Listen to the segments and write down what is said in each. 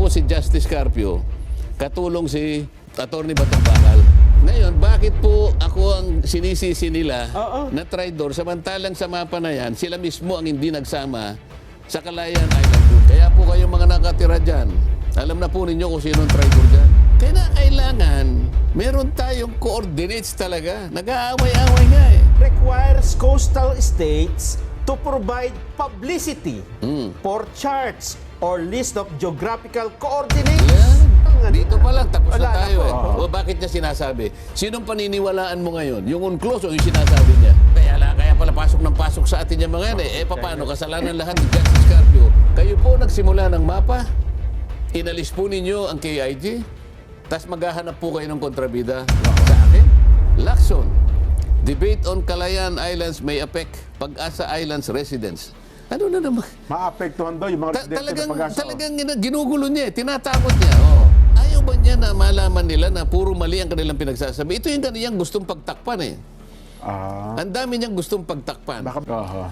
po si Justice Carpio, katulong si Atty. Batong Bakal. Ngayon, bakit po ako ang sinisisi nila na traidor, samantalang sa mapa na yan, sila mismo ang hindi nagsama sa Calayan Island Group. Kaya po kayong mga nakatira dyan, alam na po ninyo kung sino ang traidor dyan. Kaya na kailangan, meron tayong coordinates talaga. Nag-aaway-aaway nga eh. Requires coastal states to provide publicity for charts or list of geographical coordinates. Yan. Dito pa lang, tapos na Wala na tayo po. eh. O bakit niya sinasabi? Sinong paniniwalaan mo ngayon? Yung unclose o yung sinasabi niya? Kaya pala pasok ng pasok sa atin yung mga yan eh. Eh paano? Kasalanan lahat ni Justice Carpio. Kayo po nagsimula ng mapa. Inalis po ninyo ang KIG. Tapos maghahanap po kayo ng kontrabida sa akin. Lacson. Debate on Calayan Islands may affect Pag-asa Islands residents. Ano na naman? Maapektuhan daw yung mga residente ng Pag-asa. Talagang ginugulo niya eh. Tinatakot niya. Oh. Ayaw ba niya na malaman nila na puro mali ang kanilang pinagsasabi? Ito yung kaniyang gustong pagtakpan eh. Ang dami niyang gustong pagtakpan.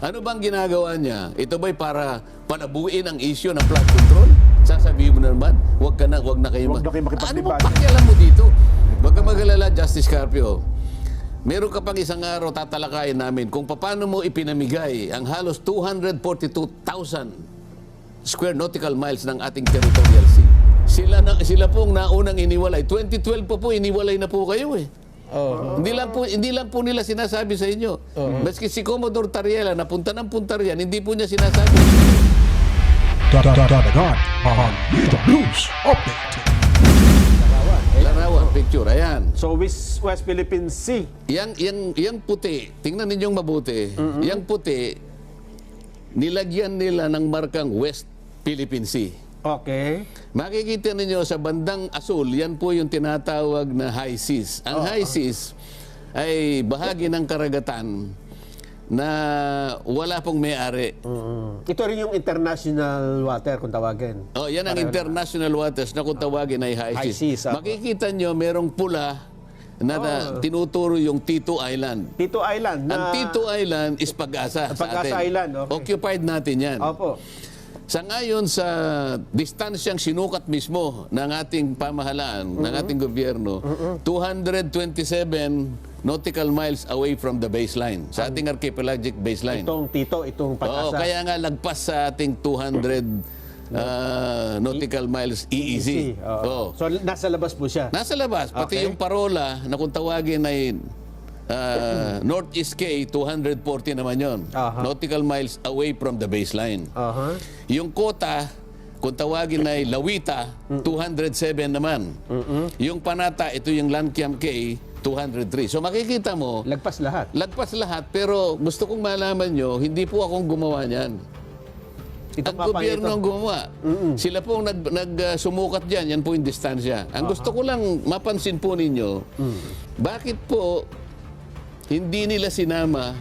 Ano bang ginagawa niya? Ito ba'y para panabuin ang issue ng flood control? Sasabihin mo na naman, wag na kayo Huwag na kayo Ano makipagdebate. bang pakialam mo dito? Huwag ka mag-alala, Justice Carpio. Meron ka pang isang araw tatalakayin namin kung paano mo ipinamigay ang halos 242,000 square nautical miles ng ating territorial sea. Sila pong naunang iniwalay. 2012 pa po, iniwalay na po kayo eh. Hindi lang po nila sinasabi sa inyo. Maski si Commodore Tariela, napunta ng punta riyan, hindi po niya sinasabi. Dadagan on Dito News Update. Larawan, picture, ayan. So West Philippine Sea. Yang puti, tingnan ninyong mabuti. Yang puti, nilagyan nila ng markang West Philippine Sea. Okay. Makikita ninyo sa bandang asul, yan po yung tinatawag na high seas. Ang high seas ay bahagi ng karagatan na wala pong may-ari. Ito rin yung international water kung tawagin. Oh, yan ang international waters na kung tawagin ay high High seas. seas, Makikita nyo merong pula na tinuturo yung Tito Island. Tito Island. Ang Tito Island is Pag-asa sa Pag-asa atin. Island, okay. Occupied natin yan. Opo. Sa ngayon, sa distansyang sinukat mismo ng ating pamahalaan, ng ating gobyerno, 227 nautical miles away from the baseline, sa ating archipelagic baseline. Itong Pag-asa. Oo, kaya nga lagpas sa ating 200 nautical miles EEZ. Oo. So nasa labas po siya. Nasa labas, pati Okay. yung parola na kung tawagin ay Northeast K, 240 naman yon. Nautical miles away from the baseline. Yung kota, kung tawagin ay Lawita, 207 naman. Yung Panata, ito yung Lankiam K, 203. So makikita mo, Lagpas lahat. lagpas lahat, pero gusto kong malaman nyo, hindi po akong gumawa niyan. Ang gobyerno ang gumawa. Sila pong sumukat dyan, yan po yung distansya. Ang gusto ko lang mapansin po ninyo, bakit po hindi nila sinama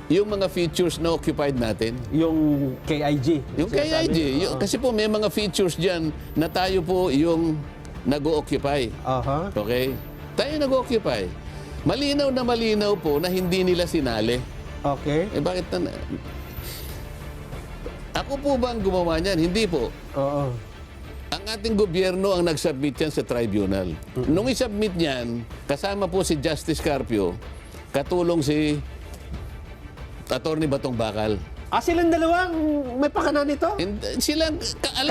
yung mga features na occupied natin? Yung KIG. Yung KIG. Kasi po may mga features dyan na tayo po yung nag-o-occupy. Okay? Tayo nag-occupy. Malinaw na malinaw po na hindi nila sinali. Okay. Eh bakit na... Ako po ba ang gumawa niyan? Hindi po. Oo. Ang ating gobyerno ang nag-submit yan sa tribunal. Nung i-submit niyan, kasama po si Justice Carpio, katulong si Atty. Batong Bakal. Silang dalawang may pakanan nito? Alam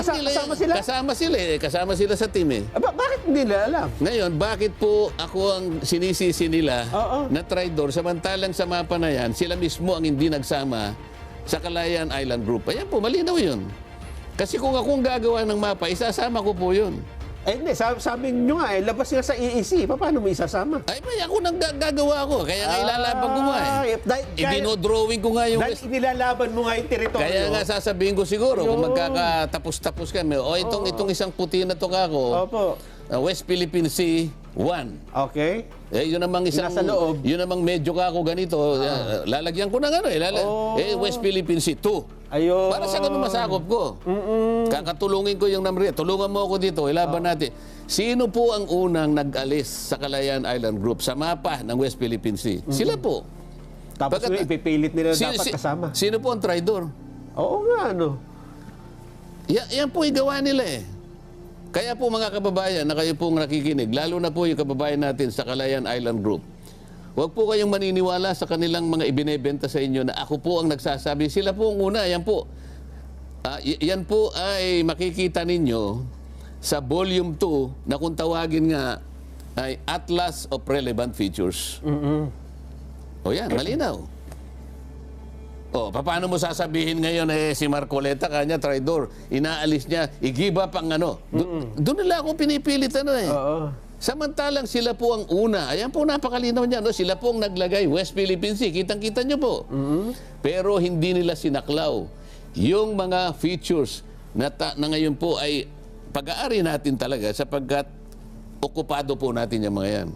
nila, kasama sila? Kasama sila sa team eh. Bakit hindi nila alam? Ngayon, bakit po ako ang sinisisi nila na traidor, samantalang sa mapa na yan, sila mismo ang hindi nagsama sa Calayan Island Group. Ayan po, malinaw yun. Kasi kung akong gagawa ng mapa, isasama ko po yun. Hindi, sabi nyo nga labas nga sa EEC. Paano mo isasama? Ay, may ako nang gagawa ko. Kaya nga ilalaban ko nga eh. Dinodrawing ko nga yung Dahil inilalaban mo nga yung teritoryo. Kaya nga sasabihin ko siguro, kung magkakatapos-tapos kami, itong isang puti na to kako, Opo. West Philippine Sea 1. Okay. Yun namang isang, Nasa loob. yun namang medyo kako ganito, lalagyan ko ng West Philippine Sea 2. Ayun. Para sa ganun masakop ko. Kakatulungin ko yung number. Tulungan mo ako dito, ilaban natin. Sino po ang unang nag-alis sa Calayan Island Group sa mapa ng West Philippine Sea? Sila po. Tapos ipipilit nila dapat kasama. Sino po ang traidor? Oo nga, ano. Yan po igawa nila eh. Kaya po mga kababayan na kayo pong nakikinig, lalo na po yung kababayan natin sa Calayan Island Group, huwag po kayong maniniwala sa kanilang mga ibinebenta sa inyo na ako po ang nagsasabi. Sila po ang una, yan po. Yan po ay makikita ninyo sa volume 2 na kung tawagin nga ay Atlas of Relevant Features. O yan, malinaw. O, paano mo sasabihin ngayon si Marcoleta, kanya traidor, inaalis niya, i-give up ang ano. Doon nila ako pinipilit Oo. Samantalang sila po ang una. Ayan po, napakalinaw niya. No? Sila po ang naglagay, West Philippine Sea. Kitang-kita niyo po. Pero hindi nila sinaklaw yung mga features na ngayon po ay pag-aari natin talaga sapagkat okupado po natin yung mga yan.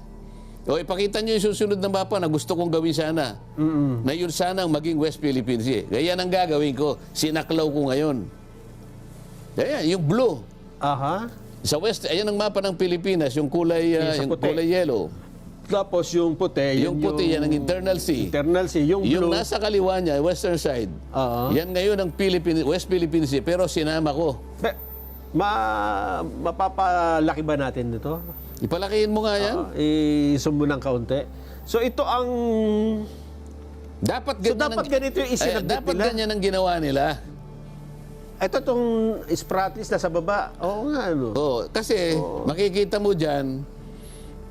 O ipakita niyo yung susunod na mapa na gusto kong gawin sana. Na yun sana ang maging West Philippine Sea. Kaya yan ang gagawin ko. Sinaklaw ko ngayon. Kaya yung blue. Aha. Sa west, ayan ang mapa ng Pilipinas, yung kulay, Yung sa yung puti. kulay yellow. Tapos yung puti. Yung puti, yan ang internal sea. Internal sea. Yung Yung blue. nasa kaliwa niya, western side, Oo. yan ngayon ang West Philippine Sea, pero sinama ko. Mapapalaki ba natin ito? Ipalakihin mo nga yan. I-zoom mo ng kaunti. So ito ang... Dapat dapat ganito yung isinabit dapat nila? ganyan ang ginawa nila. Ito itong spratlys na sa baba. Oo nga, ano? Kasi makikita mo dyan,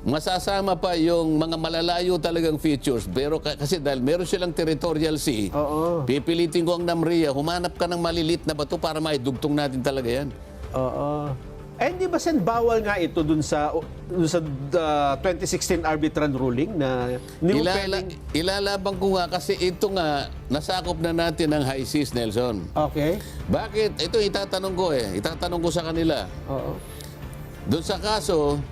masasama pa yung mga malalayo talagang features. Pero kasi dahil meron silang territorial sea, Oo. pipilitin ko ang NAMRIA, humanap ka ng malilit na bato para maidugtong natin talaga yan. Oo. Eh, di ba sen bawal nga ito dun sa 2016 arbitral ruling na Ilalaban ko nga kasi ito nga, nasakop na natin ng high seas, Nelson. Okay. Bakit? Ito itatanong ko Itatanong ko sa kanila. Oo. Doon sa kaso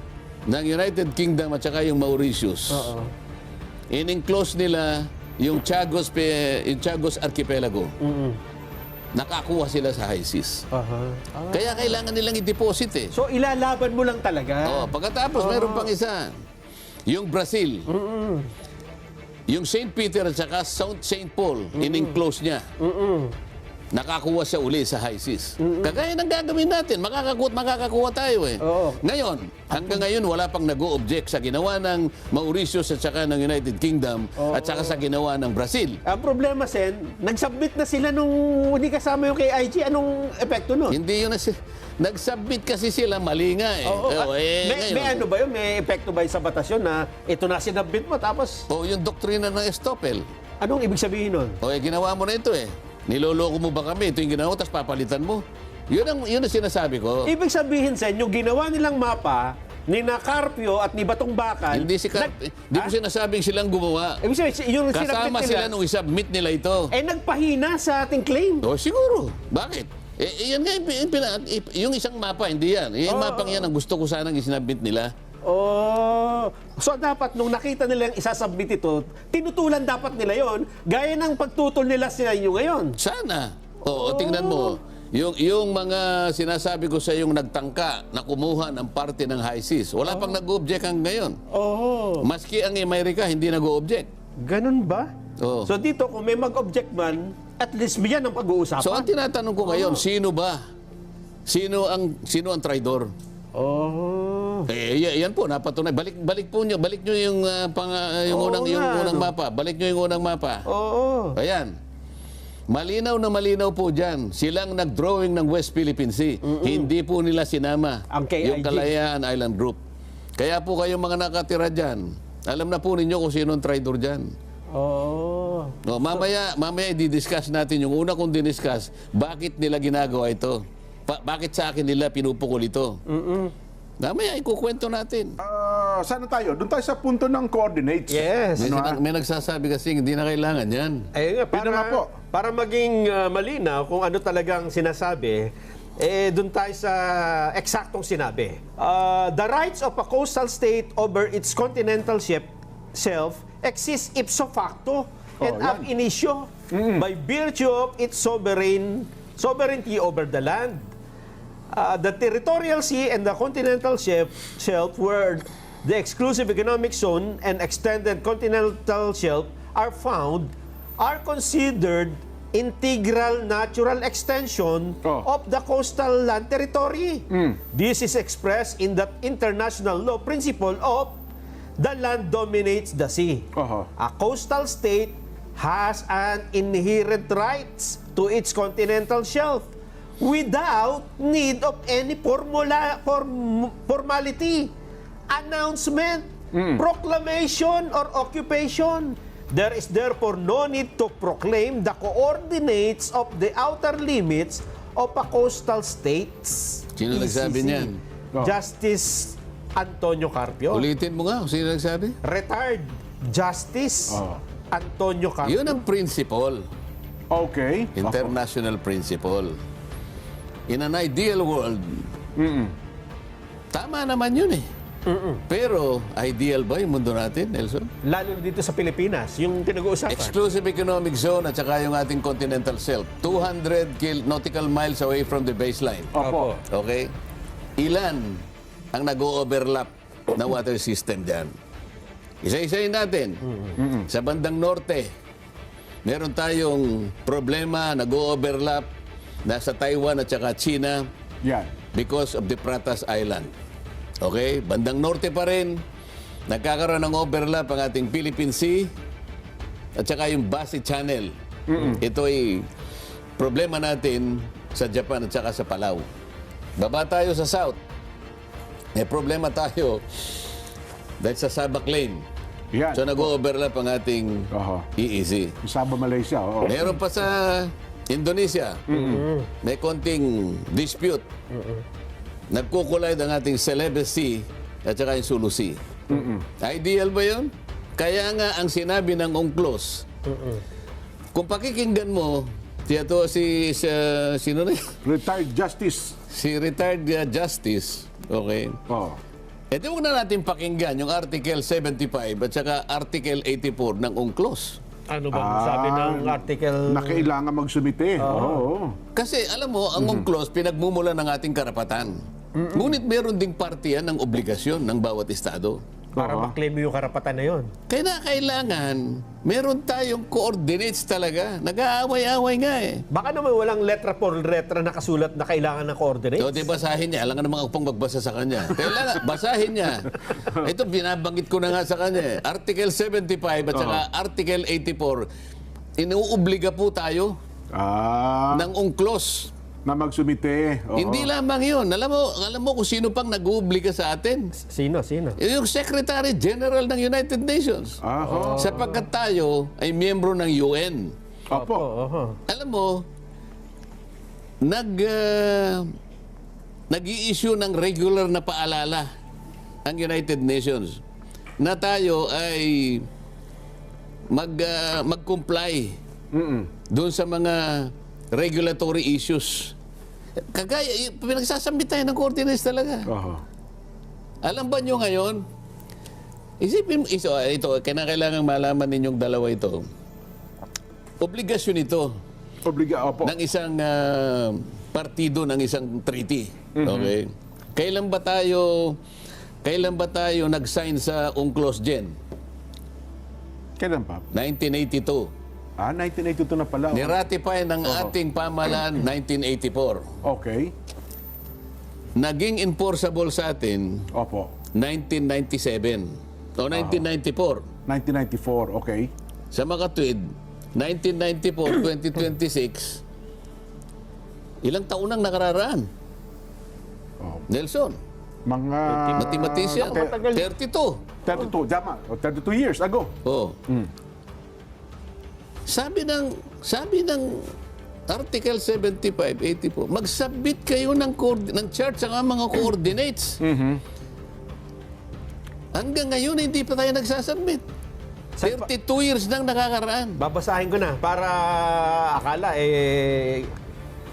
ng United Kingdom at saka yung Mauritius, Oo. in-enclose nila yung Chagos Archipelago. Nakakuha sila sa high seas. Aha. Kaya kailangan nilang i-deposit So ilalaban mo lang talaga. Pagkatapos mayroon pang isa. Yung Brazil. Yung St. Peter at saka St. Paul, in-enclose niya. Nakakuha siya uli sa high seas. Kagaya ng gagawin natin, makakakuha tayo Oo. Ngayon, hanggang ngayon wala pang nag-o-object sa ginawa ng Mauritius at saka ng United Kingdom at saka sa ginawa ng Brazil. Ang problema, Sen, nag-submit na sila nung hindi kasama yung kay IG. Anong epekto nun? Hindi yun nag-submit kasi sila, mali nga Oo. ngayon. May ano ba yun? May epekto ba yun sa batasyon na ito na sinabit mo tapos Yung doktrina ng Estoppel. anong ibig sabihin nun? Ginawa mo na ito Niloloko mo ba kami? Ito yung ginawa mo, tapos papalitan mo. Yun ang sinasabi ko. Ibig sabihin, Sen, yung ginawa nilang mapa ni na Carpio at ni Batong Bakal. Hindi ko sinasabing silang gumawa. Ibig sabihin, yung sinabit Kasama nila, sila nung isubmit nila ito. nagpahina sa ating claim. Siguro. Bakit? Yan nga, yung isang mapa, hindi yan. Yung mapang yan ang gusto ko sanang isinabit nila. So dapat nung nakita nila yung isasubmit ito, tinutulan dapat nila yon gaya ng pagtutol nila sa inyo ngayon. Sana. Tingnan mo. Yung mga sinasabi ko sa yung nagtangka na kumuha ng parte ng high seas, wala pang nag-object hanggang ngayon. Maski ang Amerika, hindi nag-object. Ganun ba? Oo. So dito, kung may mag-object man, at least yan ang pag-uusapan. So ang tinatanong ko ngayon, sino ba? Sino ang traidor? Yan po, napatunay. Balik nyo yung unang mapa. Balik nyo yung unang mapa. Oo. Ayan. Malinaw na malinaw po dyan. Silang nag-drawing ng West Philippine Sea. Hindi po nila sinama Ang KIG. yung Kalayaan Island Group. Kaya po kayong mga nakatira dyan, alam na po ninyo kung sino ang traidor dyan. Mamaya i-discuss natin yung una kong diniscuss, bakit nila ginagawa ito? Bakit sa akin nila pinupukol ito? Mamaya ikukwento natin. Sana tayo? Doon tayo sa punto ng coordinates. Yes. May nagsasabi kasi hindi na kailangan yan. Ayun nga, Yun na nga po. para maging malinaw kung ano talagang sinasabi, doon tayo sa eksaktong sinabi. The rights of a coastal state over its continental shelf exist ipso facto and ab initio by virtue of its sovereignty over the land. The territorial sea and the continental shelf where the exclusive economic zone and extended continental shelf are found are considered integral natural extension of the coastal land territory. This is expressed in the international law principle of the land dominates the sea. A coastal state has an inherent rights to its continental shelf without need of any formality, announcement, proclamation, or occupation. There is therefore no need to proclaim the coordinates of the outer limits of a coastal states. Sino nagsabi niyan? Justice Antonio Carpio. Ulitin mo nga kung sino nagsabi. Retired Justice Antonio Carpio. Yun ang principle. Okay. International principle. In an ideal world, tama naman yun eh. Pero, ideal ba yung mundo natin, Nelson? Lalo na dito sa Pilipinas, yung pinag-uusapan. Exclusive economic zone at saka yung ating continental shelf. 200 nautical miles away from the baseline. Opo. Okay? Ilan ang nag-o-overlap na water system dyan? Isa-isayin natin. Sa bandang norte, meron tayong problema, nag-o-overlap nasa Taiwan at saka China Yan. because of the Pratas Island. Okay? Bandang norte pa rin, nagkakaroon ng overlap ang ating Philippine Sea at saka yung Basi Channel. Ito ay problema natin sa Japan at saka sa Palau. Baba tayo sa south. May problema tayo dahil sa Sabak Lane. Yan. So nag-overlap ang ating EEZ. Sabah, Malaysia. Meron pa sa Indonesia. May konting dispute. Nagkukulay ang ating Celebes Sea at saka yung Sulu Sea. Ideal ba yun? Kaya nga ang sinabi ng UNCLOS, kung pakikinggan mo, sino na yun? Retired Justice. Si retired Justice, okay? Eh di huwag na natin pakinggan yung Article 75 at saka Article 84 ng UNCLOS. Ano bang sabi ng article? Na kailangan magsumite. Oo. Kasi alam mo, ang UNCLOS pinagmumulan ng ating karapatan. Ngunit meron ding partiyan ng obligasyon ng bawat estado. Para maklaim mo yung karapatan na yun. Kaya kailangan, meron tayong coordinates talaga. Nag-aaway-aaway nga eh. Baka naman walang letra por letra nakasulat na kailangan ng coordinates. So, di basahin niya. Alam nga naman akong magbasa sa kanya. Kailangan, basahin niya. Ito, binabanggit ko na nga sa kanya eh. Article 75 at saka Article 84, inuobliga po tayo ng UNCLOS. Na magsumite. Hindi lamang yun. Alam mo kung sino pang nag-uubliga sa atin? Sino? Yung Secretary General ng United Nations. Sapagkat tayo ay miyembro ng UN. Opo. Alam mo, nag-i-issue ng regular na paalala ang United Nations na tayo ay mag-comply doon sa mga regulatory issues. Kagaya, pinagsasambit tayo ng coordinates talaga. Alam ba nyo ngayon, isipin mo, ito, kailangan malaman ninyong dalawa ito. Obligasyon ito Opo. ng isang partido ng isang treaty. Okay? Kailan ba tayo nag-sign sa UNCLOS Gen? Kailan pa? 1982. 1982 na pala. Niratify ng ating pamahalaan 1984. Okay. Naging enforceable sa atin Opo. 1997 o 1994. 1994, okay. Sa makatwid, 1994, 2026, ilang taon nang nakararaan? Nelson, Mga... mathematician, 32. 32, tama. 32 years ago. Oh. Sabi ng Article 75, 84, mag-submit kayo ng chart sa mga coordinates. Hanggang ngayon, hindi pa tayo nagsasubmit. 32 years nang nakakaraan. Babasahin ko na para akala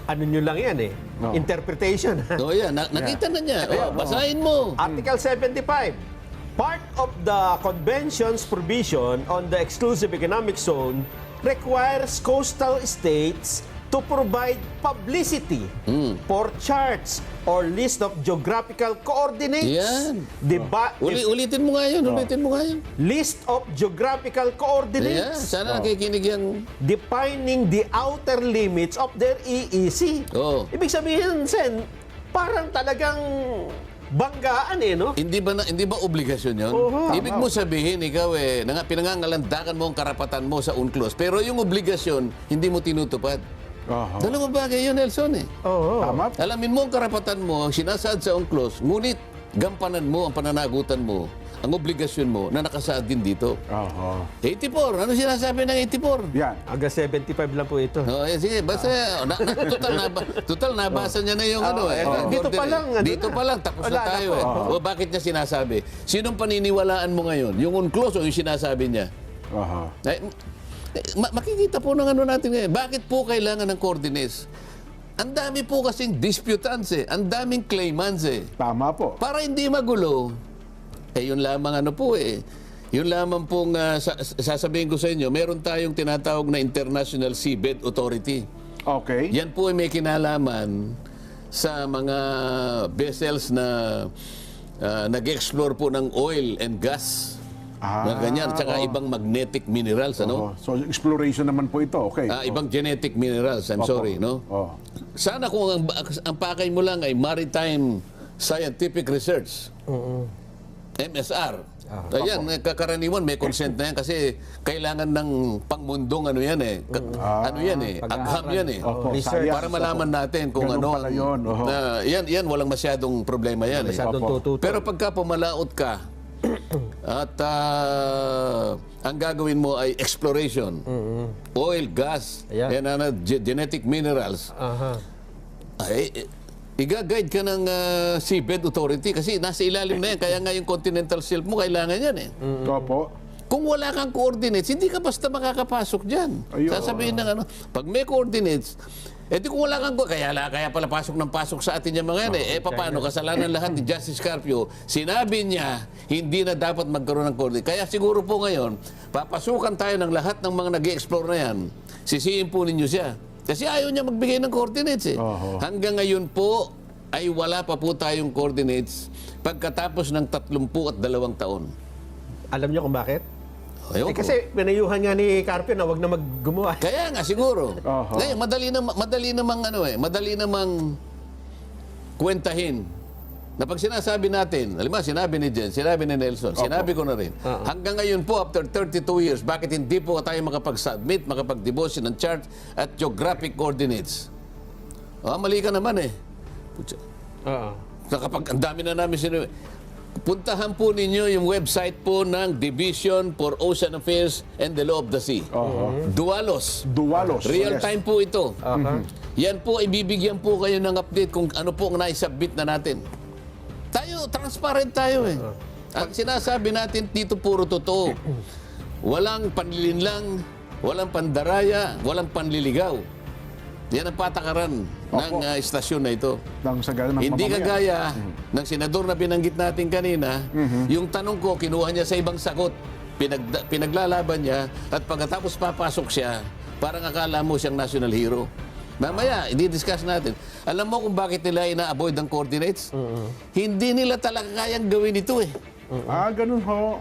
ano nyo lang yan interpretation. So yan, nakita na niya. Basahin mo. Article 75. Part of the Convention's provision on the exclusive economic zone requires coastal states to provide publicity for charts or list of geographical coordinates. Yan. Ulitin mo nga yun. Ulitin mo nga yun. List of geographical Ayan, coordinates sana nakikinig yan. defining the outer limits of their EEC. Oo. Ibig sabihin, Sen, parang talagang banggaan no? Hindi ba obligasyon 'yon? Oo. Ibig mo sabihin ikaw pinangangalandakan mo ang karapatan mo sa UNCLOS, pero yung obligasyon hindi mo tinutupad. Aha. Dalawang bagay 'yun, Nelson eh. Oo. Tama. Alamin mo ang karapatan mo, ang sinasaad sa UNCLOS, ngunit gampanan mo ang pananagutan mo, ang obligasyon mo na nakasaad din dito. Aha. 84, ano sinasabi ng 84? Yan. Hanggang 75 lang po ito. Sige, basta total nabasa niya na yung dito pa lang, dito pa lang tapos Wala na na tayo po. O bakit niya sinasabi? Sinong paniniwalaan mo ngayon? Yung UNCLOS o yung sinasabi niya? Aha. Makikita po ng ano natin ngayon. Bakit po kailangan ng coordinates? Ang dami po kasing disputants ang daming claimants Tama po. Para hindi magulo, yun lamang yun lamang pong sasabihin ko sa inyo, meron tayong tinatawag na International Seabed Authority. Okay. Yan po ay may kinalaman sa mga vessels na nag-explore po ng oil and gas. Na ganyan, tsaka ibang magnetic minerals, ano? So, exploration naman po ito. Okay. Ibang genetic minerals, I'm sorry, no? Oh. Sana kung ang pakay mo lang ay Maritime Scientific Research. MSR. Ayan, kakaraniwan may consent na yan kasi kailangan ng pangmundong ano yan agham yan Opo, Research. science. Para malaman natin kung Ganun ano. pala yun. Oho. Yan, walang masyadong problema yan. Masyadong Opo. tututo. Pero pagka pumalaot ka at ang gagawin mo ay exploration, oil, gas, Ayan. genetic minerals, Aha. i-guide ka ng Seabed Authority kasi nasa ilalim na yan. Kaya nga yung continental shelf mo, kailangan yan Opo. Kung wala kang coordinates, hindi ka basta makakapasok dyan. Ayun. Sasabihin ng pag may coordinates, di kung wala kang, kaya pala pasok ng pasok sa atin yung mga yan paano, kasalanan lahat ni Justice Carpio, sinabi niya, hindi na dapat magkaroon ng coordinates. Kaya siguro po ngayon, papasukan tayo ng lahat ng mga nag-i-explore na yan, sisihin po ninyo siya. Kasi ayaw niya magbigay ng coordinates Hanggang ngayon po, ay wala pa po tayong coordinates pagkatapos ng 32 taon. Alam niyo kung bakit? Ayun po. Kasi pinayuhan nga ni Carpio na wag na maggumawa. Kaya nga siguro. Aha. Ngayon, madali namang kwentahin. Na pag sinasabi natin, alam mo, sinabi ni Jen, sinabi ni Nelson, sinabi ko na rin, hanggang ngayon po, after 32 years, bakit hindi po tayo makapag-submit, makapag-deposit ng chart at geographic coordinates? Mali ka naman Putya. Oo. Kapag ang dami na namin sinabi, puntahan po ninyo yung website po ng Division for Ocean Affairs and the Law of the Sea. Dualos. Dualos. Real Yes. time po ito. Yan po, ibibigyan po kayo ng update kung ano po ang naisubmit na natin. Tayo, transparent tayo Ang sinasabi natin dito puro totoo. Walang panlilinlang, walang pandaraya, walang panliligaw. Yan ang patakaran ng istasyon na ito. Ng sagana ng Hindi mamamayan. kagaya ng senador na binanggit natin kanina, yung tanong ko, kinuha niya sa ibang sagot. Pinaglalaban niya at pagkatapos papasok siya, parang akala mo siyang national hero. Mamaya, i-discuss natin. Alam mo kung bakit nila ina-avoid ang coordinates? Hindi nila talaga kayang gawin ito Ganun ho.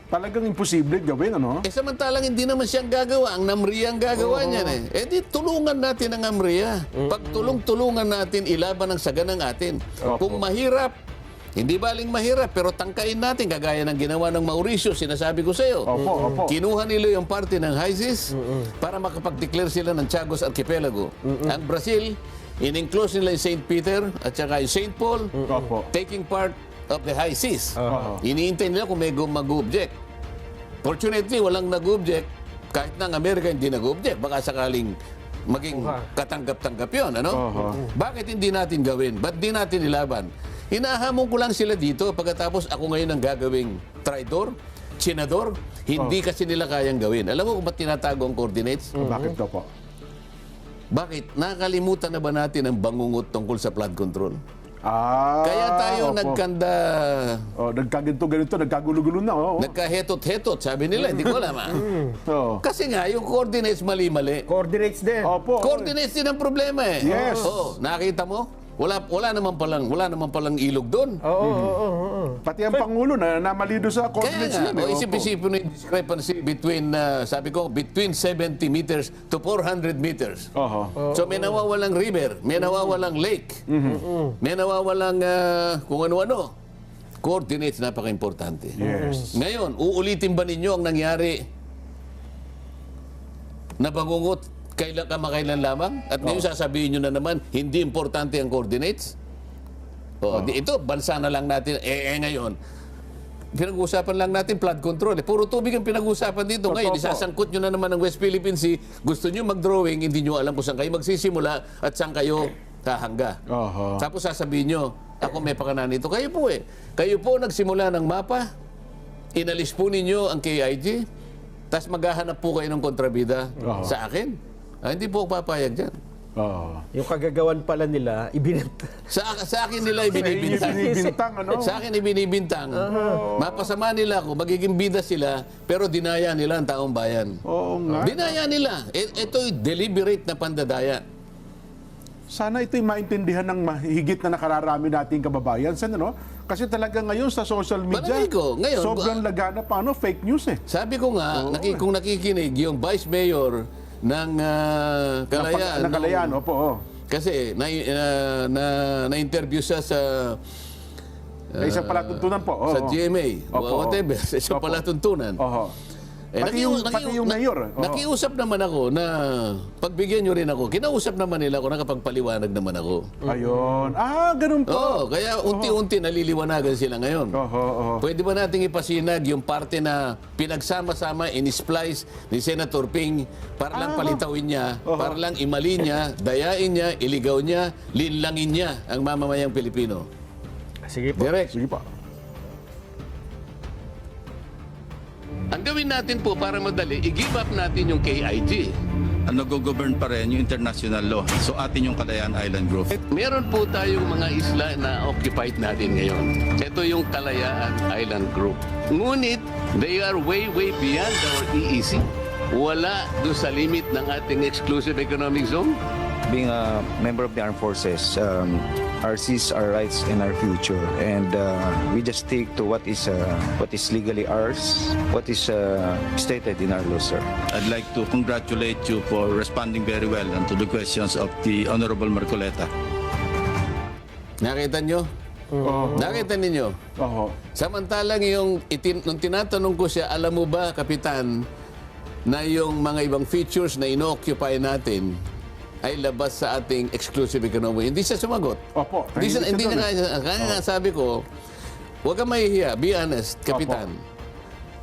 Talagang imposible gawin, ano? Samantalang hindi naman siyang gagawa. Ang NAMRIA ang gagawa niyan di tulungan natin ang NAMRIA. Pagtulong-tulungan natin, ilaban ang saganang atin. Kung mahirap, hindi baling mahirap, pero tangkain natin, kagaya ng ginawa ng Mauricio, sinasabi ko sa iyo. Opo. Kinuha nila yung parte ng high seas para makapag-declare sila ng Chagos Archipelago. Ang Brazil, in-enclose nila yung St. Peter at saka yung St. Paul, Opo. taking part of the high seas. Uh-huh. Iniintay nila kung may mag-object. Fortunately, walang nag-object. Kahit na ang Amerika hindi nag-object, baka sakaling maging katanggap-tanggap yun. Bakit hindi natin gawin? Ba't di natin ilaban? Hinahamon ko lang sila dito pagkatapos ako ngayon ang gagawing traidor, senador, hindi kasi nila kayang gawin. Alam mo kung ba't tinatago ang coordinates? Bakit daw po? Bakit? Nakakalimutan na ba natin ang bangungot tungkol sa flood control? Kaya tayo opo. nagkanda, Nagkaganto-ganito, nagkagulo-gulo na. Oh. nagkahetot-hetot, sabi nila, hindi ko alam. Oh. Kasi nga, yung coordinates mali-mali. Coordinates din. Opo. Coordinates din ang problema eh. Yes. Oo, nakita mo? Wala naman palang ilog doon. Oo. Pati ang Pangulo na namali doon sa Kaya coordinates nga, yun. isip-isipin mo yung discrepancy between, sabi ko, between 70 meters to 400 meters. Oho. So may nawawalang river, may nawawalang lake, may nawawalang kung ano-ano. Coordinates, napaka-importante. Yes. Ngayon, uulitin ba ninyo ang nangyari na bangungot kamakailan lamang? At ngayon sasabihin nyo na naman, hindi importante ang coordinates? Ito, bansa na lang natin. Ngayon, pinag-uusapan lang natin flood control. Puro tubig ang pinag-uusapan dito. Ngayon, Opo. isasangkot nyo na naman ang West Philippine Sea. Gusto nyo mag-drawing, hindi nyo alam kung saan kayo magsisimula at saan kayo hahangga. Oho. Tapos sasabihin nyo, ako may pakana nito. Kayo po Kayo po nagsimula ng mapa, inalis po ninyo ang KIG, tapos maghahanap po kayo ng kontrabida sa akin. Hindi po ako papayag dyan. Oho. Yung kagagawan pala nila, ibinenta. Sa akin nila ibinibintang. Binibintang, ano? Sa akin ibinibintang. Mapasama nila ako, magiging bida sila, pero dinaya nila ang taong bayan. Oo nga. Dinaya nila. Ito'y deliberate na pandadaya. Sana ito'y maintindihan ng mahigit na nakararami nating kababayan. Sana, no? Kasi talaga ngayon sa social media, Palagay ko, ngayon, sobrang laganap fake news eh. Sabi ko nga, kung nakikinig, yung Vice Mayor ng Kalayaan. Ng Kalayaan, opo. Oh. Kasi na-interview siya sa Isang palatuntunan po. sa GMA, Opo. whatever, sa isang Opo. palatuntunan. Oho. Pati yung mayor. Oho. Nakiusap naman ako na pagbigyan nyo rin ako. Kinausap naman nila ako, nakapagpaliwanag naman ako. Ayun. Ganun po. Oo, kaya unti-unti naliliwanagan sila ngayon. Oho. Pwede ba nating ipasinag yung parte na pinagsama-sama, in-splice ni Senator Ping para lang palitawin niya, para lang imali niya, dayain niya, iligaw niya, linlangin niya ang mamamayang Pilipino. Sige po. Direct. Sige pa. Ang gawin natin po para madali, i-give up natin yung KIG. Nag-govern pa rin yung international law. So atin yung Kalayaan Island Group. Meron po tayong mga isla na occupied natin ngayon. Ito yung Kalayaan Island Group. Ngunit, they are way beyond our EEZ. Wala doon sa limit ng ating exclusive economic zone. Being a member of the armed forces, our seas, our rights, and our future, and we just stick to what is legally ours, what is stated in our law, sir. I'd like to congratulate you for responding very well to the questions of the Honorable Marcoleta. Nakita nyo? Nakita ninyo? Oho. Samantalang nung tinatanong ko siya, alam mo ba, Kapitan, na yung mga ibang features na ino-occupy natin ay labas sa ating exclusive economy. Hindi siya sumagot. Opo. Hindi na kaya nga sabi ko, huwag kang mahihiya, be honest, Kapitan.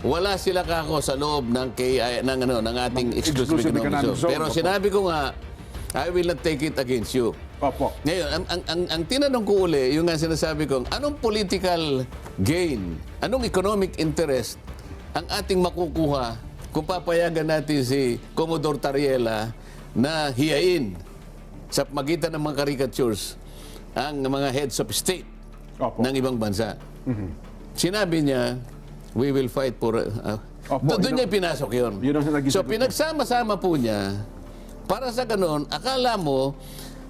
Wala sila kako sa loob ng ating exclusive economic zone. Pero Opo. sinabi ko nga, I will not take it against you. Opo. Ngayon, ang tinanong ko uli, yung nga sinasabi ko, anong political gain, anong economic interest ang ating makukuha kung papayagan natin si Commodore Tariela na hiyain sa magitan ng mga caricatures ang mga heads of state Opo. ng ibang bansa. Sinabi niya, we will fight for... Opo, doon niya pinasok yun. Yun ang naging So sagot. pinagsama-sama po niya, para sa ganun, akala mo,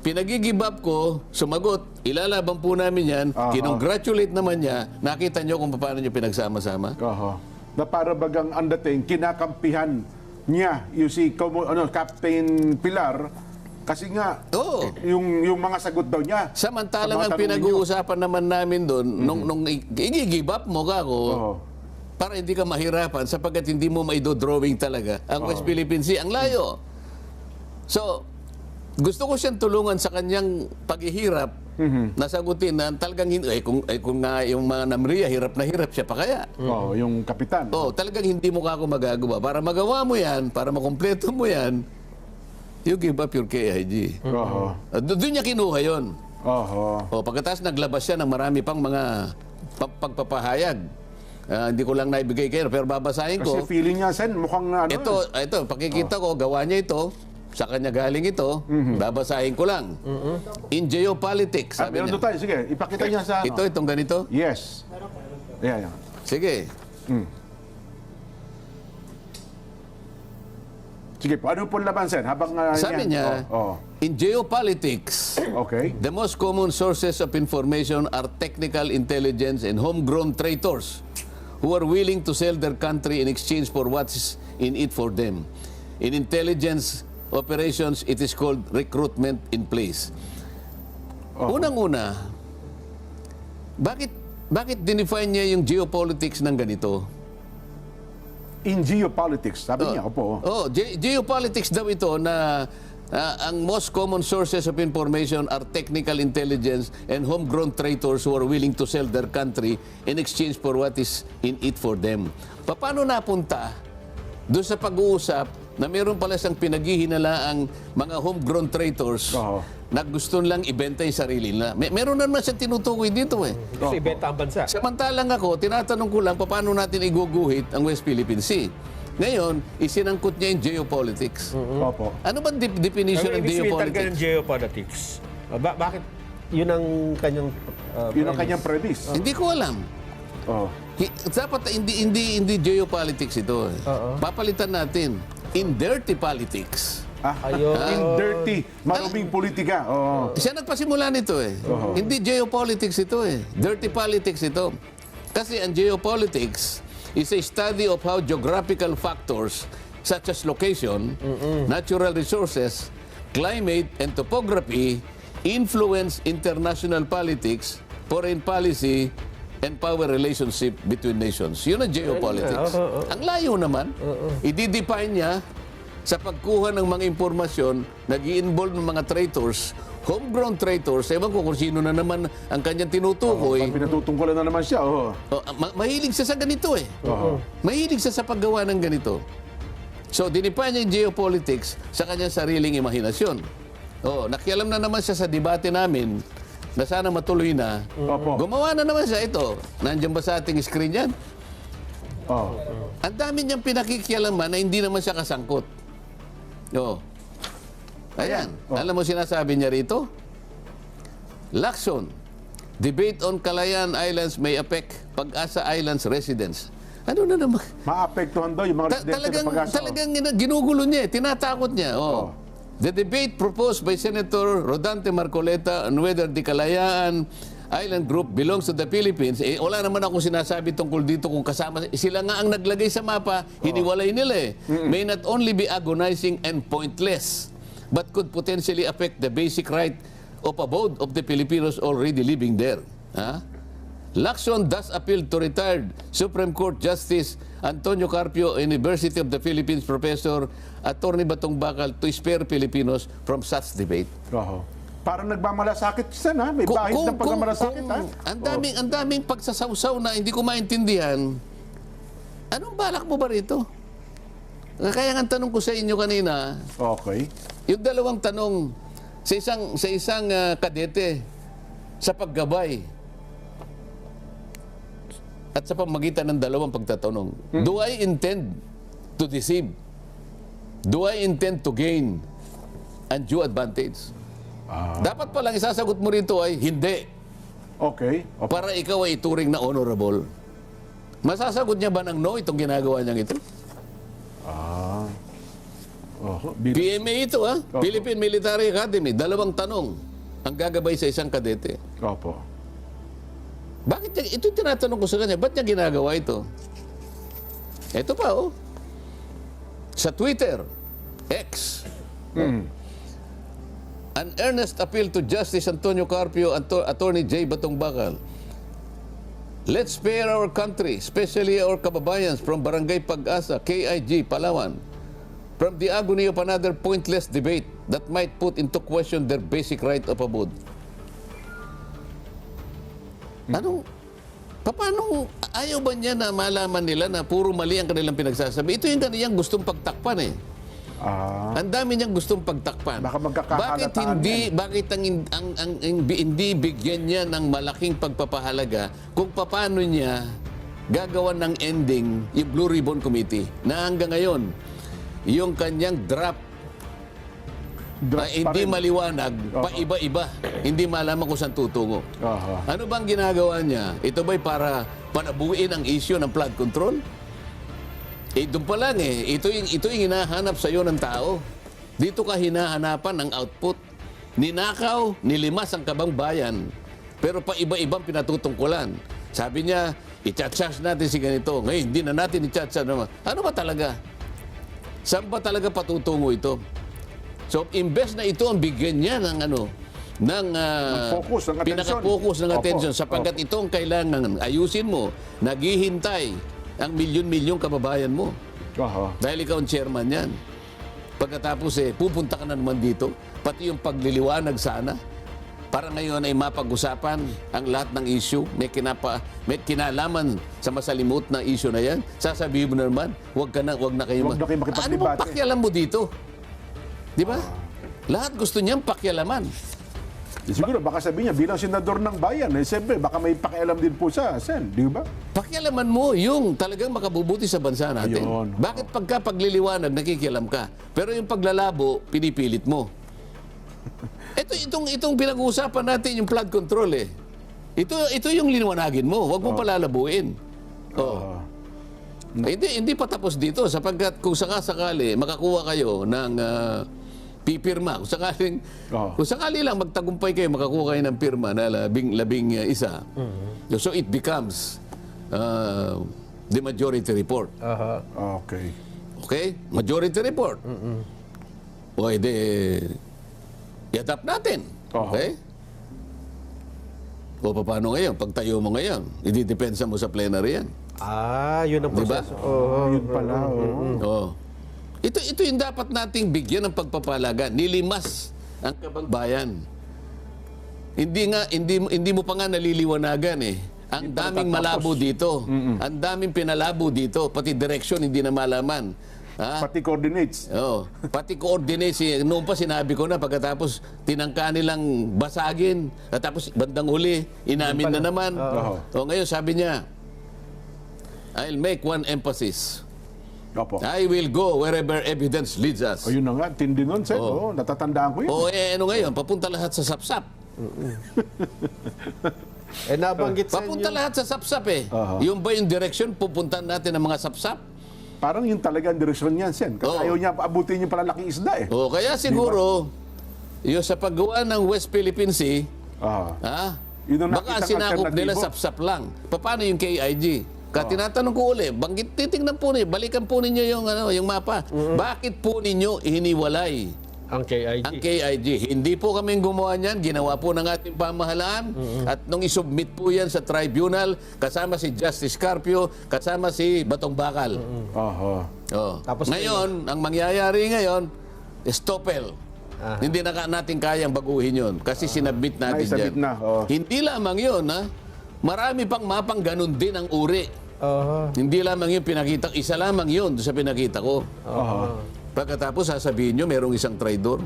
pinagigib up ko, sumagot, ilalaban po namin yan, kinongratulate naman niya, nakita niyo kung paano niyo pinagsama-sama? Oho. Na para bagang ang dating, kinakampihan niya yung si Captain Pilar kasi nga Oo. yung mga sagot daw niya. Samantalang Sa mga ang tanong pinag-uusapan naman namin doon, nung i-give up mo ka ako, Oho. para hindi ka mahirapan sapagkat hindi mo maido-drawing talaga ang West Philippine Sea. Ang layo. So, gusto ko siyang tulungan sa kanyang paghihirap nasagutin na talagang kung nga yung mga namriya, hirap na hirap siya pa kaya. Yung kapitan. Talagang hindi mo ka ako magagawa. Para magawa mo yan, para makumpleto mo yan, you give up your KIG. Oho. Doon niya kinuha yun. Oho. Pagkatapos naglabas siya ng marami pang mga pagpapahayag. Hindi ko lang naibigay kayo, pero babasahin ko. Kasi feeling niya, Sen, mukhang Ito, pakikita ko, gawa niya ito. sa kanya galing ito, babasahin ko lang. In geopolitics, sabi Meron niya. doon tayo. Sige, ipakita niya sa ano. Itong ganito? Yes. Yan. Sige. Sige po, ano po laban, Sen? Habang Sabi yan. niya, Oh, in geopolitics, okay. the most common sources of information are technical intelligence and homegrown traitors who are willing to sell their country in exchange for what's in it for them. In intelligence operations, it is called recruitment in place. Unang-una, bakit dinefine niya yung geopolitics ng ganito? In geopolitics, sabi niya, opo. Geopolitics daw ito na ang most common sources of information are technical intelligence and homegrown traitors who are willing to sell their country in exchange for what is in it for them. Paano napunta doon sa pag-uusap na meron pala siyang pinaghihinala ang mga homegrown traitors na gusto lang ibenta yung sarili nila? Meron naman siyang tinutukoy dito eh. Gusto ibenta ang bansa. Samantalang ako, tinatanong ko lang paano natin iguguhit ang West Philippine Sea. Ngayon, isinangkot niya yung geopolitics. Opo. Ano ba definition ng Ibig sabihin talaga ng geopolitics? geopolitics. Bakit yun ang kanyang Yun ang kanyang premise. Hindi ko alam. Oh. Dapat hindi geopolitics ito. Papalitan natin. In dirty politics. Ayun. In dirty, maruming politika. Oh. Siya nagpasimula nito eh. Hindi geopolitics ito eh. Dirty politics ito. Kasi ang geopolitics is a study of how geographical factors such as location, natural resources, climate, and topography influence international politics, foreign policy, and power relationship between nations. Yun ang geopolitics. Ang layo naman, i-define niya sa pagkuha ng mga impormasyon, nag-i-involve ng mga traitors, homegrown traitors, ewan ko kung sino na naman ang kanyang tinutukoy. Pinatutungkulan na naman siya. Oh. Mahilig siya sa ganito eh. Mahilig siya sa paggawa ng ganito. So, dinipay niya yung geopolitics sa kanyang sariling imahinasyon. Nakialam na naman siya sa debate namin na sana matuloy na. Gumawa na naman siya ito. Nandiyan ba sa ating screen yan? Ang dami niyang pinakikialaman na hindi naman siya kasangkot. Ayan. Alam mo sinasabi niya rito? Lacson, debate on Calayan Islands may affect Pag-asa Islands residents. Ano na naman? Maapektuhan daw yung mga residente ng Pag-asa. Talagang ginugulo niya, tinatakot niya. The debate proposed by Senator Rodante Marcoleta on whether the Kalayaan Island Group belongs to the Philippines, wala naman ako sinasabi tungkol dito kung kasama. Sila nga ang naglagay sa mapa, hiniwalay nila eh. May not only be agonizing and pointless, but could potentially affect the basic right of abode of the Filipinos already living there. Lacson thus appealed to retired Supreme Court Justice Antonio Carpio, University of the Philippines Professor, Attorney Batong Bakal, to spare Filipinos from such debate. Parang nagmamalasakit siya na. May bahid ng pagmamalasakit, ha? Ang daming pagsasawsaw na hindi ko maintindihan. Anong balak mo ba rito? Kaya nga tanong ko sa inyo kanina, Okay. yung dalawang tanong sa isang kadete sa paggabay at sa pamagitan ng dalawang pagtatanong. Do I intend to deceive? Do I intend to gain undue advantage? Dapat palang isasagot mo rito ay hindi. Okay. Para ikaw ay ituring na honorable. Masasagot niya ba ng no itong ginagawa niyang ito? PMA ito Philippine Military Academy. Dalawang tanong ang gagabay sa isang kadete. Opo. Bakit niya, ito yung tinatanong ko sa kanya, ba't niya ginagawa ito? Ito pa sa Twitter, X. An earnest appeal to Justice Antonio Carpio, Attorney J. Batong Bakal. Let's spare our country, especially our kababayans from Barangay Pag-asa, KIG, Palawan, from the agony of another pointless debate that might put into question their basic right of abode. Paano ayaw ba niya na malaman nila na puro mali ang kanilang pinagsasabi? Ito yung kaniyang gustong pagtakpan eh. Ang dami niyang gustong pagtakpan. Baka magkakakalataan bakit hindi bigyan niya ng malaking pagpapahalaga kung paano niya gagawan ng ending yung Blue Ribbon Committee na hanggang ngayon yung kanyang draft Drugs pa hindi rin. maliwanag, paiba-iba, hindi malaman kung saan tutungo. Aha. Ano bang ginagawa niya? Ito ba'y para panabuin ang issue ng flood control? Doon pa lang ito yung hinahanap sa iyo ng tao. Dito ka hinahanapan ng output. Ninakaw, nilimas ang kabang bayan, pero pa iba-ibang pinatutungkulan. Sabi niya, i-charge natin si ganito. Ngayon, hindi na natin i-charge naman. Ano ba talaga? Saan ba talaga patutungo ito? So, imbes na ito ang bigyan niya ng focus, ng atensyon. pinaka-focus ng Opo, attention, sapagkat ito ang kailangan ayusin mo. Naghihintay ang milyon-milyong kababayan mo. Aha. Dahil ikaw ang chairman yan. Pagkatapos pupunta ka na naman dito, pati yung pagliliwanag sana, para ngayon ay mapag-usapan ang lahat ng issue, may kinalaman sa masalimut na issue na yan, sasabihin mo na naman, wag na kayo Huwag na kayo Ano makipagbibate. bang pakialam mo dito? Di ba? Lahat gusto niyang pakialaman. Siguro, baka sabihin niya, bilang senador ng bayan, siyempre, baka may pakialam din po sa Sen, di ba? Pakialaman mo yung talagang makabubuti sa bansa natin. Ayun. Bakit pagka pagliliwanag, nakikialam ka? Pero yung paglalabo, pinipilit mo. Itong pinag-uusapan natin, yung flood control Ito yung liwanagin mo. Huwag mo palalabuin. Oh. Hindi pa tapos dito sapagkat kung sakali makakuha kayo ng pipirma. Kung sakali lang magtagumpay kayo, makakuha kayo ng pirma na labing isa. So it becomes the majority report. Okay. Okay? Majority report. O edi, i-adapt natin. Okay? O paano ngayon? Pagtayo mo ngayon, ididepensa mo sa plenary yan. Yun ang Diba? proseso. Yun pala. Oo. Ito yung dapat nating bigyan ng pagpapalaga. Nilimas ang kabang bayan. Hindi mo pa nga naliliwanagan Ang daming malabo dito. Ang daming pinalabo dito. Pati direction hindi na malaman. Pati coordinates. Oh, pati coordinates. Noon pa sinabi ko na pagkatapos tinangka nilang basagin. At tapos bandang huli, inamin na naman. O ngayon sabi niya, I'll make one emphasis. Opo. I will go wherever evidence leads us. O yun na nga, tindi nun, Sen. Oh, natatandaan ko yun. O ano ngayon, papunta lahat sa sapsap. Nabanggit sa Papunta inyo. lahat sa sapsap Yung ba yung direction, pupuntahan natin ang mga sapsap? Parang yun talaga ang direksyon niyan, Sen. Kasi ayaw niya abutin yung palalaking isda O kaya siguro, yung sa paggawa ng West Philippine Sea, Yun ang baka nakitang sinakop nila alternatibo. sapsap lang. Paano yung KIG? Tinatanong ko uli, titignan po ninyo, balikan po ninyo yung mapa. Bakit po ninyo hiniwalay Ang KIG. ang KIG? Hindi po kaming gumawa niyan, ginawa po ng ating pamahalaan. At nung isubmit po yan sa tribunal, kasama si Justice Carpio, kasama si Batong Bakal. Tapos Ngayon, ang mangyayari ngayon, stopel. Hindi na natin kayang baguhin yon kasi sinabit natin Naisabit yan. na, Hindi lamang yun, marami pang mapang ganun din ang uri. Hindi lamang yung pinakita, isa lamang yun sa pinakita ko. Pagkatapos sasabihin nyo, merong isang traidor.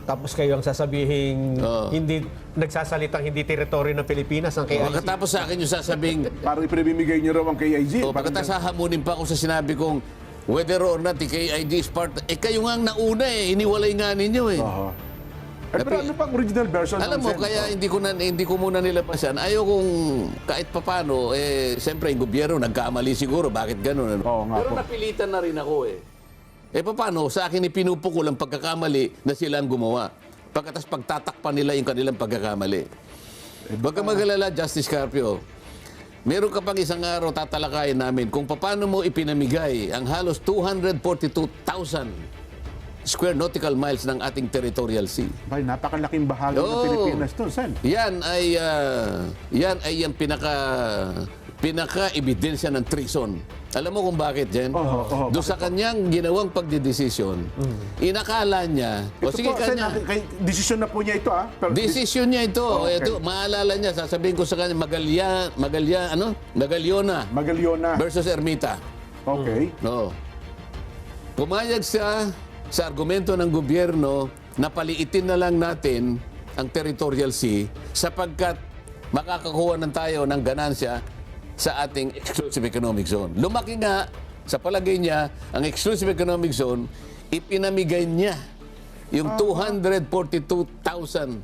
Tapos kayo ang sasabihin, hindi nagsasalitang hindi teritoryo ng Pilipinas ang KIG. Pagkatapos sa akin yung sasabihin, Parang ipinibigay niyo raw ang KIG. pagkatapos hahamunin pa ako sa sinabi kong whether or not the KIG is part, kayo nga ang nauna iniwalay nga ninyo Pero ano pang original version? Alam mo, kaya hindi ko muna nilabasan. Ayaw kong kahit papano, siyempre yung gobyerno nagkamali siguro. Bakit gano'n? Oo nga Pero po. napilitan na rin ako paano? Sa akin ipinupukol ang pagkakamali na sila ang gumawa. Pagkatapos pagtatakpan nila yung kanilang pagkakamali. Huwag ka mag-alala, Justice Carpio. Meron ka pang isang araw tatalakayin namin kung paano mo ipinamigay ang halos 242,000 square nautical miles ng ating territorial sea. Bay, napakalaking bahagi ng Pilipinas to, Sen. Yan ay yung pinaka-ebidensya ng treason. Alam mo kung bakit, Jen? Doon sa kanyang ginawang pagdidesisyon, inakala niya, Ito po, Sen, desisyon na po niya ito, Pero desisyon niya ito. Ito, maalala niya, sasabihin ko sa kanya, Magaliona versus Ermita. Okay. No. Pumayag siya sa argumento ng gobyerno na paliitin na lang natin ang territorial sea sapagkat makakakuha ng tayo ng ganansya sa ating exclusive economic zone. Lumaki nga, sa palagay niya, ang exclusive economic zone, ipinamigay niya yung 242,000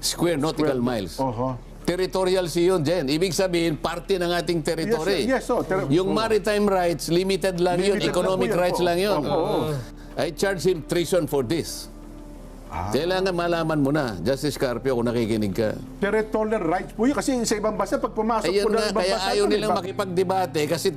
square nautical miles. Oho. Territorial sea yun, Jen. Ibig sabihin, parte ng ating territory. Yes, oh, yung maritime rights, limited lang yun. Limited Economic lang po yan rights po. lang yun. Opo. I charge him treason for this. Kailangan malaman mo na, Justice Carpio, kung nakikinig ka. Territorial rights po yun. Kasi sa ibang bansa, pag pumasok Ayun po ng nga, ibang kaya bansa, ayaw yun, nilang iba- makipagdebate kasi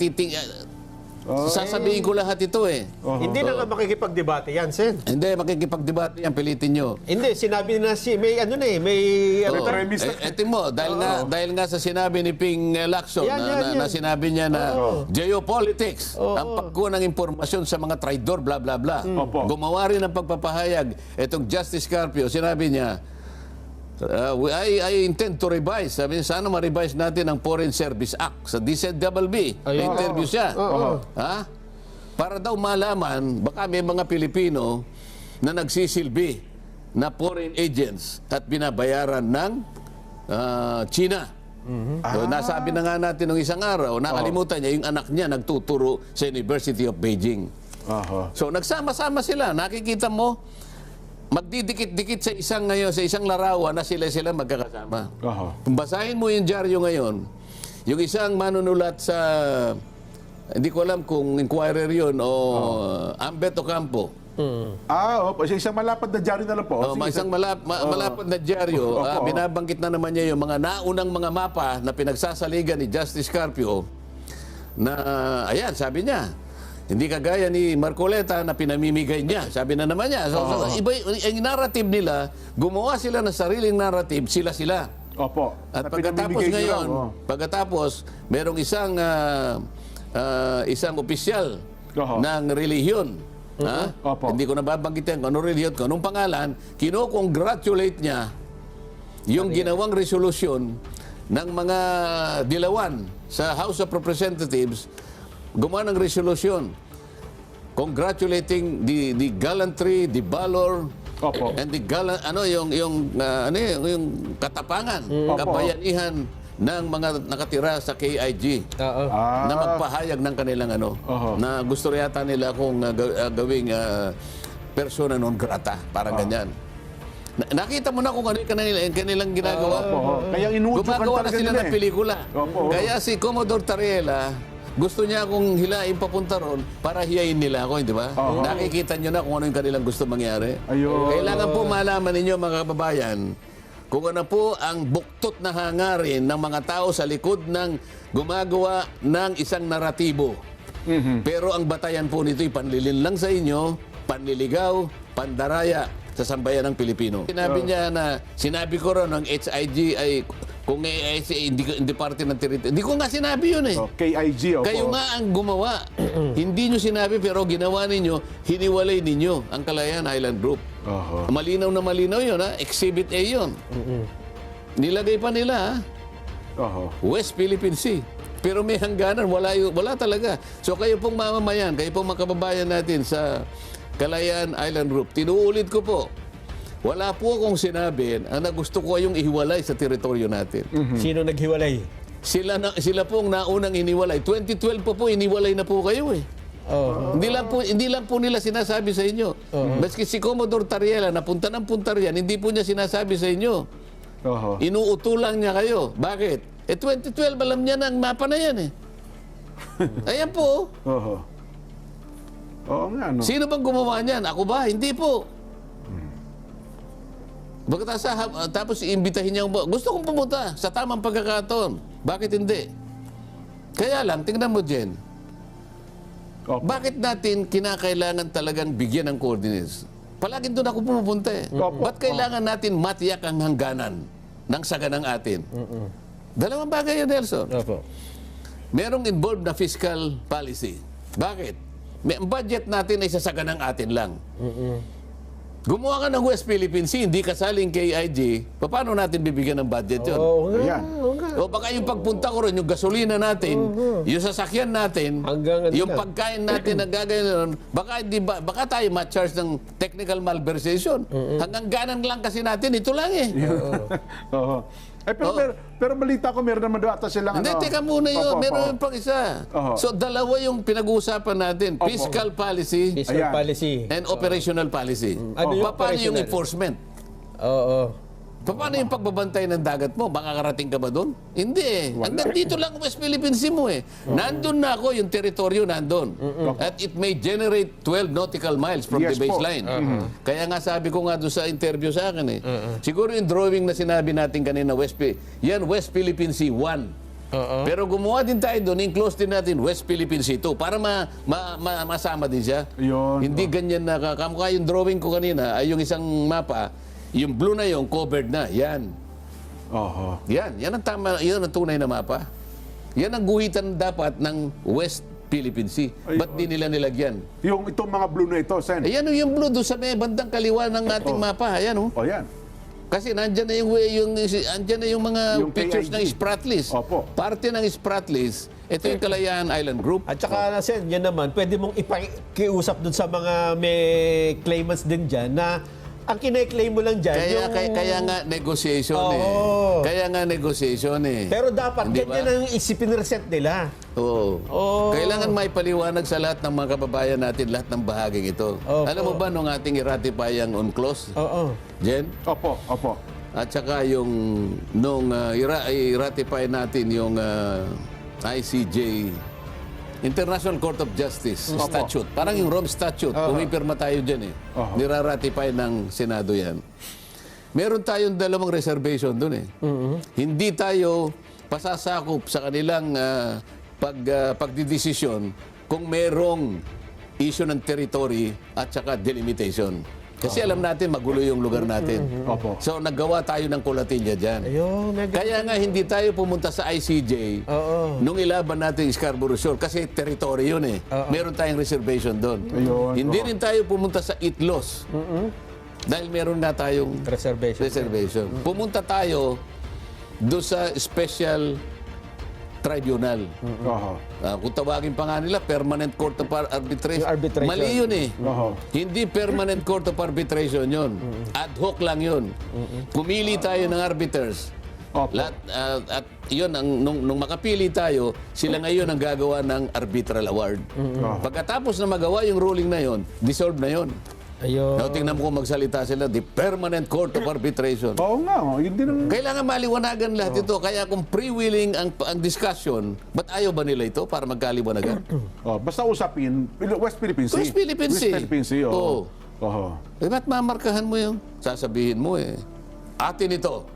sasabihin ko lahat ito eh. Hindi na nga makikipagdebate yan, Sen. Hindi, makikipagdebate yan, pilitin nyo. Hindi, sinabi na may ano na eh, may ano Oo. to? premise na- Etin mo, dahil nga sa sinabi ni Ping Lacson Yan. na sinabi niya na geopolitics, ang pagkuha ng impormasyon sa mga traidor, bla bla bla. Opo. Gumawa rin ng pagpapahayag. Itong Justice Carpio, sinabi niya, I intend to revise. Sabi niya, sana ma-revise natin ang Foreign Service Act sa DZBB. Na-interview siya. Ha? Para daw malaman, baka may mga Pilipino na nagsisilbi na foreign agents at binabayaran ng China. So, nasabi na nga natin nung isang araw, nakalimutan niya, yung anak niya nagtuturo sa University of Beijing. Oho. So, nagsama-sama sila. Nakikita mo, magdidikit-dikit sa isang larawan na sila magkakasama. Oho. Kung basahin mo yung dyaryo ngayon, yung isang manunulat sa, hindi ko alam kung Inquirer yun o Ambet Ocampo. Opo. Sa isang malapad na dyaryo na lang po. Sige, Isang malapad na dyaryo, Opo. binabanggit na naman niya yung mga naunang mga mapa na pinagsasaligan ni Justice Carpio na, ayan, sabi niya, hindi kagaya ni Marcoleta na pinamimigay niya. Sabi na naman niya. So, iba, ang narrative nila, gumawa sila ng sariling narrative, sila-sila. Opo. At Na pagkatapos pinamimigay nyo ngayon, lang, merong isang opisyal Oho. ng relihiyon. Ha? Opo. Hindi ko nababanggitin kung anong relihiyon, kung anong pangalan, kinocongratulate niya yung ginawang resolusyon ng mga dilawan sa House of Representatives, gumawa ng resolusyon congratulating the gallantry, the valor, Opo. and the yung katapangan, kabayanihan ng mga nakatira sa KIG na magpahayag ng kanilang na gusto yata nila kung gawing persona non grata, parang ganyan. Nakita mo na kung ano yung kanilang ginagawa. Opo. Kaya inuudyukan Gumagawa na talaga sila nila ng eh. pelikula. Opo. Kaya si Commodore Tariela, gusto niya akong hilain papunta ron para hiyain nila ako, di ba? Nakikita niyo na kung ano yung kanilang gusto mangyari. Ayun. Kailangan po malaman ninyo, mga kababayan, kung ano po ang buktot na hangarin ng mga tao sa likod ng gumagawa ng isang naratibo. Pero ang batayan po nito ay panlilin lang sa inyo, panliligaw, pandaraya sa sambayan ng Pilipino. Sinabi niya na, sinabi ko ron ng HIG ay, kung hindi parte ng territory. Hindi ko nga sinabi yun eh. KIG, opo. Kayo nga ang gumawa. Hindi nyo sinabi pero ginawa ninyo, hiniwalay ninyo ang Kalayaan Island Group. Oho. Malinaw na malinaw yun, ha? Exhibit A yun. Nilagay pa nila, ha? Oho. West Philippine Sea. Pero may hangganan, wala talaga. So kayo pong mamamayan, kayo pong mga kababayan natin sa Kalayaan Island Group, tinuulit ko po, wala po akong sinabi na gusto ko kayong ihiwalay sa teritoryo natin. Sino naghiwalay? Sila pong naunang iniwalay. 2012 po iniwalay na po kayo eh. Hindi lang po nila sinasabi sa inyo. Maski si Commodore Tariela, napunta ng Punta Rian, hindi po niya sinasabi sa inyo. Oho. Inuutulang niya kayo. Bakit? 2012, alam niya na ang mapa na yan eh. Ayan po. Oho. Oo nga, no? Sino bang gumawa niyan? Ako ba? Hindi po. Tapos iimbitahin niya, gusto kong pumunta sa tamang pagkakataon. Bakit hindi? Kaya lang, tingnan mo, Jen. Opo. Bakit natin kinakailangan talagang bigyan ng coordinates? Palagi doon ako pumupunta eh. Opo. Ba't kailangan natin matiyak ang hangganan ng saganang atin? Dalawang bagay yun, Nelson. Opo. Merong involved na fiscal policy. Bakit? Ang budget natin ay sasaganang atin lang. Gumawa ka ng West Philippine Sea, hindi kasaling KIG, paano natin bibigyan ng budget yun? Ayan. O baka yung pagpunta ko ron, yung gasolina natin, yung sasakyan natin, Hanggang ano yung na. pagkain natin na gagawin, baka tayo ma-charge ng technical malversation. Hanggang ganan lang kasi natin, ito lang eh. Oo. Ay, pero balita ko, meron naman doon ata silang Hindi, ano. teka muna yun. Opo, Meron opo. yung pang isa. Oho. So, dalawa yung pinag-uusapan natin. Opo. Fiscal policy Fiscal Ayan. policy. and operational policy. Ano yung Paano yung operational? enforcement? Oo. Paano yung pagbabantay ng dagat mo? Makakarating ka ba doon? Hindi eh. Hanggang dito lang West Philippine Sea mo eh. Nandun na ako, yung teritoryo nandun. At it may generate 12 nautical miles from Yes the po. baseline. Kaya nga sabi ko nga doon sa interview sa akin eh. Siguro yung drawing na sinabi natin kanina, yan West Philippine Sea 1. Pero gumawa din tayo doon, in-close din natin West Philippine Sea 2 para masama din siya. Yun. Hindi ganyan na kamukha yung drawing ko kanina ay yung isang mapa, yung blue na yung covered na. Yan. Oho. Yan ang tama, yan ang tunay na mapa. Yan ang guhitan dapat ng West Philippine Sea. Ba't di nila nilagyan? Yung itong mga blue na ito, Sen. Ayan yung blue doon sa may bandang kaliwa ng ating mapa. Ayan oh. O yan. Kasi nandyan na yung mga Yung pictures KIG. ng Spratlys. Opo. Parte ng Spratlys, ito yung Kalayaan Island Group. At saka, Sen, yan naman, pwede mong ipakiusap dun sa mga may claimants din dyan na ang kine-claim mo lang dyan Kaya nga negotiation eh. Oo. Kaya nga negotiation eh. Pero dapat Hindi ganyan ba? ang isipin resent nila. Oo. Oo. Kailangan may paliwanag sa lahat ng mga kababayan natin, lahat ng bahaging ito. Opo. Alam mo ba nung ating i-ratify ang UNCLOS, Oo. Jen? Opo, opo. At saka yung nung i-ratify natin yung ICJ, International Court of Justice Opo. Statute. Parang yung Rome Statute. Pumipirma tayo dyan eh. Oho. Niraratify ng Senado yan. Meron tayong dalawang reservation dun eh. Hindi tayo pasasakop sa kanilang pagdidesisyon kung merong issue ng territory at saka delimitation. Kasi alam natin, magulo yung lugar natin. Opo. So, naggawa tayo ng kulatilya dyan. Ayun, Kaya nga, hindi tayo pumunta sa ICJ Oo. nung ilaban natin yung Scarborough Shoal kasi territory yun eh. Meron tayong reservation doon. Ayun, Hindi oo. rin tayo pumunta sa ITLOS dahil meron nga tayong reservation. Pumunta tayo doon sa special tribunal. Oho. Kung tawagin pa nga nila, Permanent Court of Arbitration. Yung arbitration. Mali yun eh. Oho. Hindi Permanent Court of Arbitration yun. Ad hoc lang yun. Pumili tayo ng arbiters. Opo. Lahat, at yun, nung makapili tayo, sila ngayon ang gagawa ng arbitral award. Pagkatapos na magawa yung ruling na yun, dissolve na yun. Ayun. Now, tingnan mo kung magsalita sila, the Permanent Court of Arbitration. Oo nga, oh. Yun din ang... Kailangan maliwanagan lahat ito. Kaya kung pre-willing ang discussion, ba't ayaw ba nila ito para magkaliwanagan? Oh, basta usapin, West Philippine Sea. West Philippine Sea. West Philippine Sea, oo. Oo. Oho. Eh, ba't mamarkahan mo yung sasabihin mo eh? Atin ito.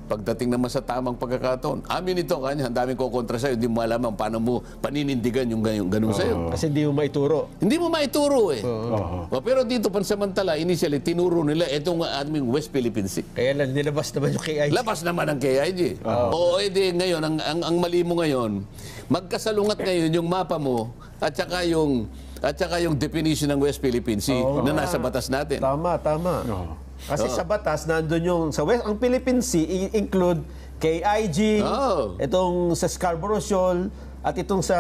Pagdating naman sa tamang pagkakataon, amin ito, kanya, ang daming kukontra sa'yo, hindi mo alam paano mo paninindigan yung ganun sa'yo. Kasi hindi mo maituro. Hindi mo maituro eh. Oho. Pero dito, pansamantala, initially, tinuro nila itong aming West Philippine Sea. Kaya lang, nilabas naman yung KIG. Labas naman ang KIG. Oo, edi ngayon, ang mali mo ngayon, magkasalungat ngayon yung mapa mo at saka yung definition ng West Philippine Sea na nasa batas natin. Tama, tama. Oo. Kasi sa batas, nandun yung sa West, ang Philippine Sea, include KIG, Oo. itong sa Scarborough Shoal, at itong sa...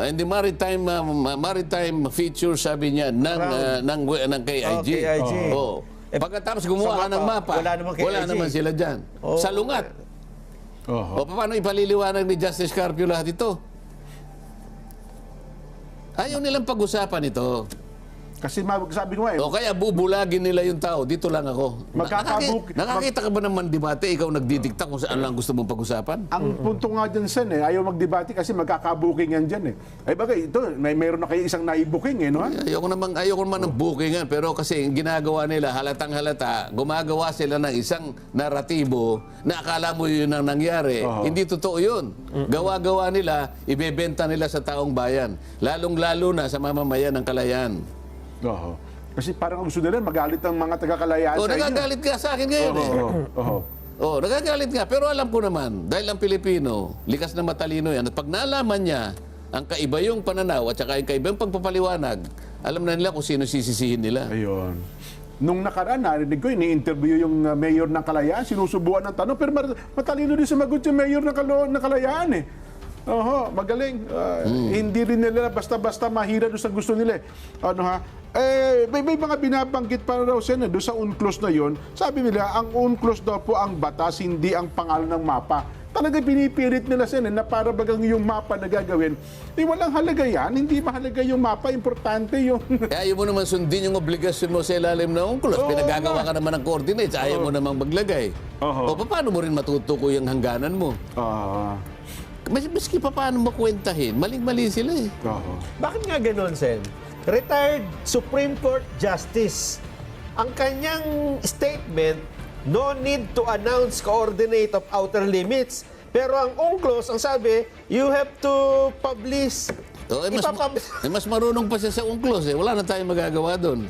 And the maritime feature, sabi niya, ng KIG. Oh, KIG. Oo. Pagkatapos gumawa sa ng mapa, mapa, wala namang KIG. sila dyan. Oo. Salungat. O Oho. paano ipaliliwanag ni Justice Carpio lahat ito? Ayaw nilang pag-usapan ito. Kasi sabi ko nga eh, O kaya bubulagin nila yung tao, dito lang ako. Nakakita ka ba ng mandibate, ikaw nagdidikta kung saan lang gusto mong pag-usapan? ang punto nga dyan, Sen, ayaw magdebate kasi magkakabukingan dyan eh. Ay bagay, ito, meron na kayo isang naibuking eh, no? Ayoko naman ng bookingan, pero kasi ang ginagawa nila, halatang halata, gumagawa sila ng isang naratibo na akala mo yun ang nangyari. Hindi totoo yun. Gawa-gawa nila, ibebenta nila sa taong bayan. Lalong-lalo na sa mamamayan ng Kalayaan. Oho. Kasi parang gusto nila magalit ang mga taga-Kalayaan O, sa inyo. nagagalit ka sa akin ngayon eh. Oho. Oh, nagagalit nga. Pero alam ko naman, dahil ang Pilipino, likas na matalino yan, at pag nalaman niya ang kaiba yung pananaw at saka yung kaiba yung pagpapaliwanag, alam na nila kung sino sisisihin nila. Ayun. Nung nakaraan, narinig ko, ini-interview yung mayor ng Kalayaan, sinusubuan ng tanong, pero matalino din sumagot yung mayor ng Kalayaan eh. Magaling. Hindi rin nila basta-basta mahira doon sa gusto nila. May mga binabanggit pa raw siya doon sa UNCLOS na yon. Sabi nila, ang UNCLOS daw po ang batas, hindi ang pangalan ng mapa. Talaga pinipilit nila siya na para bagang yung mapa na gagawin. Walang halaga yan. Hindi mahalaga yung mapa. Importante yung... Ayaw mo naman sundin yung obligasyon mo sa ilalim ng UNCLOS. Pinagagawa ka naman ng coordinates. Ayaw mo namang maglagay. O paano mo rin matutukoy ang hangganan mo? Maski pa paano makwentahin, maling-mali sila eh. Bakit nga gano'n, Sen? Retired Supreme Court Justice. Ang kanyang statement, no need to announce coordinate of outer limits. Pero ang UNCLOS, ang sabi, you have to publish. Mas marunong pa siya sa UNCLOS eh. Wala na tayong magagawa doon.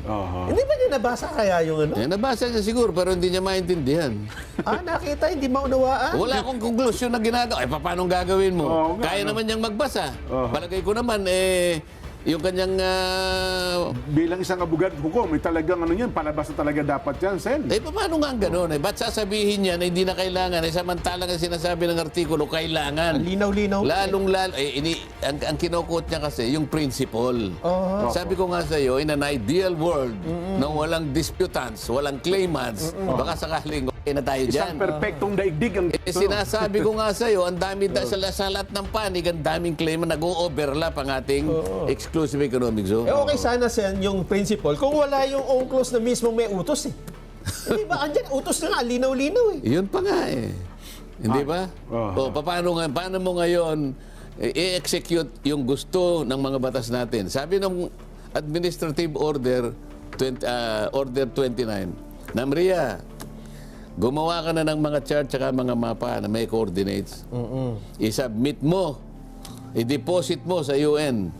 Hindi ba niya nabasa kaya yung ano? Nabasa niya siguro pero hindi niya maintindihan. Nakita, hindi maunawaan. Wala akong konklusyon na ginagawa. Paano gagawin mo? Kaya naman niyang magbasa. Palagay ko naman, yung kanyang... Bilang isang abogado hukom, may talagang palabas na talaga dapat yan, Sen. paano nga ang gano'n? Ba't sasabihin niya na hindi na kailangan? Samantalang ang sinasabi ng artikulo, kailangan. Linaw-linaw. Ang kinukot niya kasi, yung principle. Sabi ko nga sa iyo, in an ideal world, na walang disputants, walang claimants, baka sakaling okay na tayo dyan. Isang perpektong daigdig ang... Sinasabi ko nga sa iyo, ang dami sa lahat ng panig, ang daming claimant, nag-o-overlap ang ating exclusive economic zone. Okay sana, Sen, yung principle. Kung wala yung UNCLOS na mismo may utos eh. Hindi ba? Andyan, utos na nga, linaw-linaw eh. Yun pa nga eh. Hindi ba? Paano mo ngayon i-execute yung gusto ng mga batas natin? Sabi ng Administrative Order Order 29, Namria, gumawa ka na ng mga chart at mga mapa na may coordinates. I-submit mo, i-deposit mo sa UN.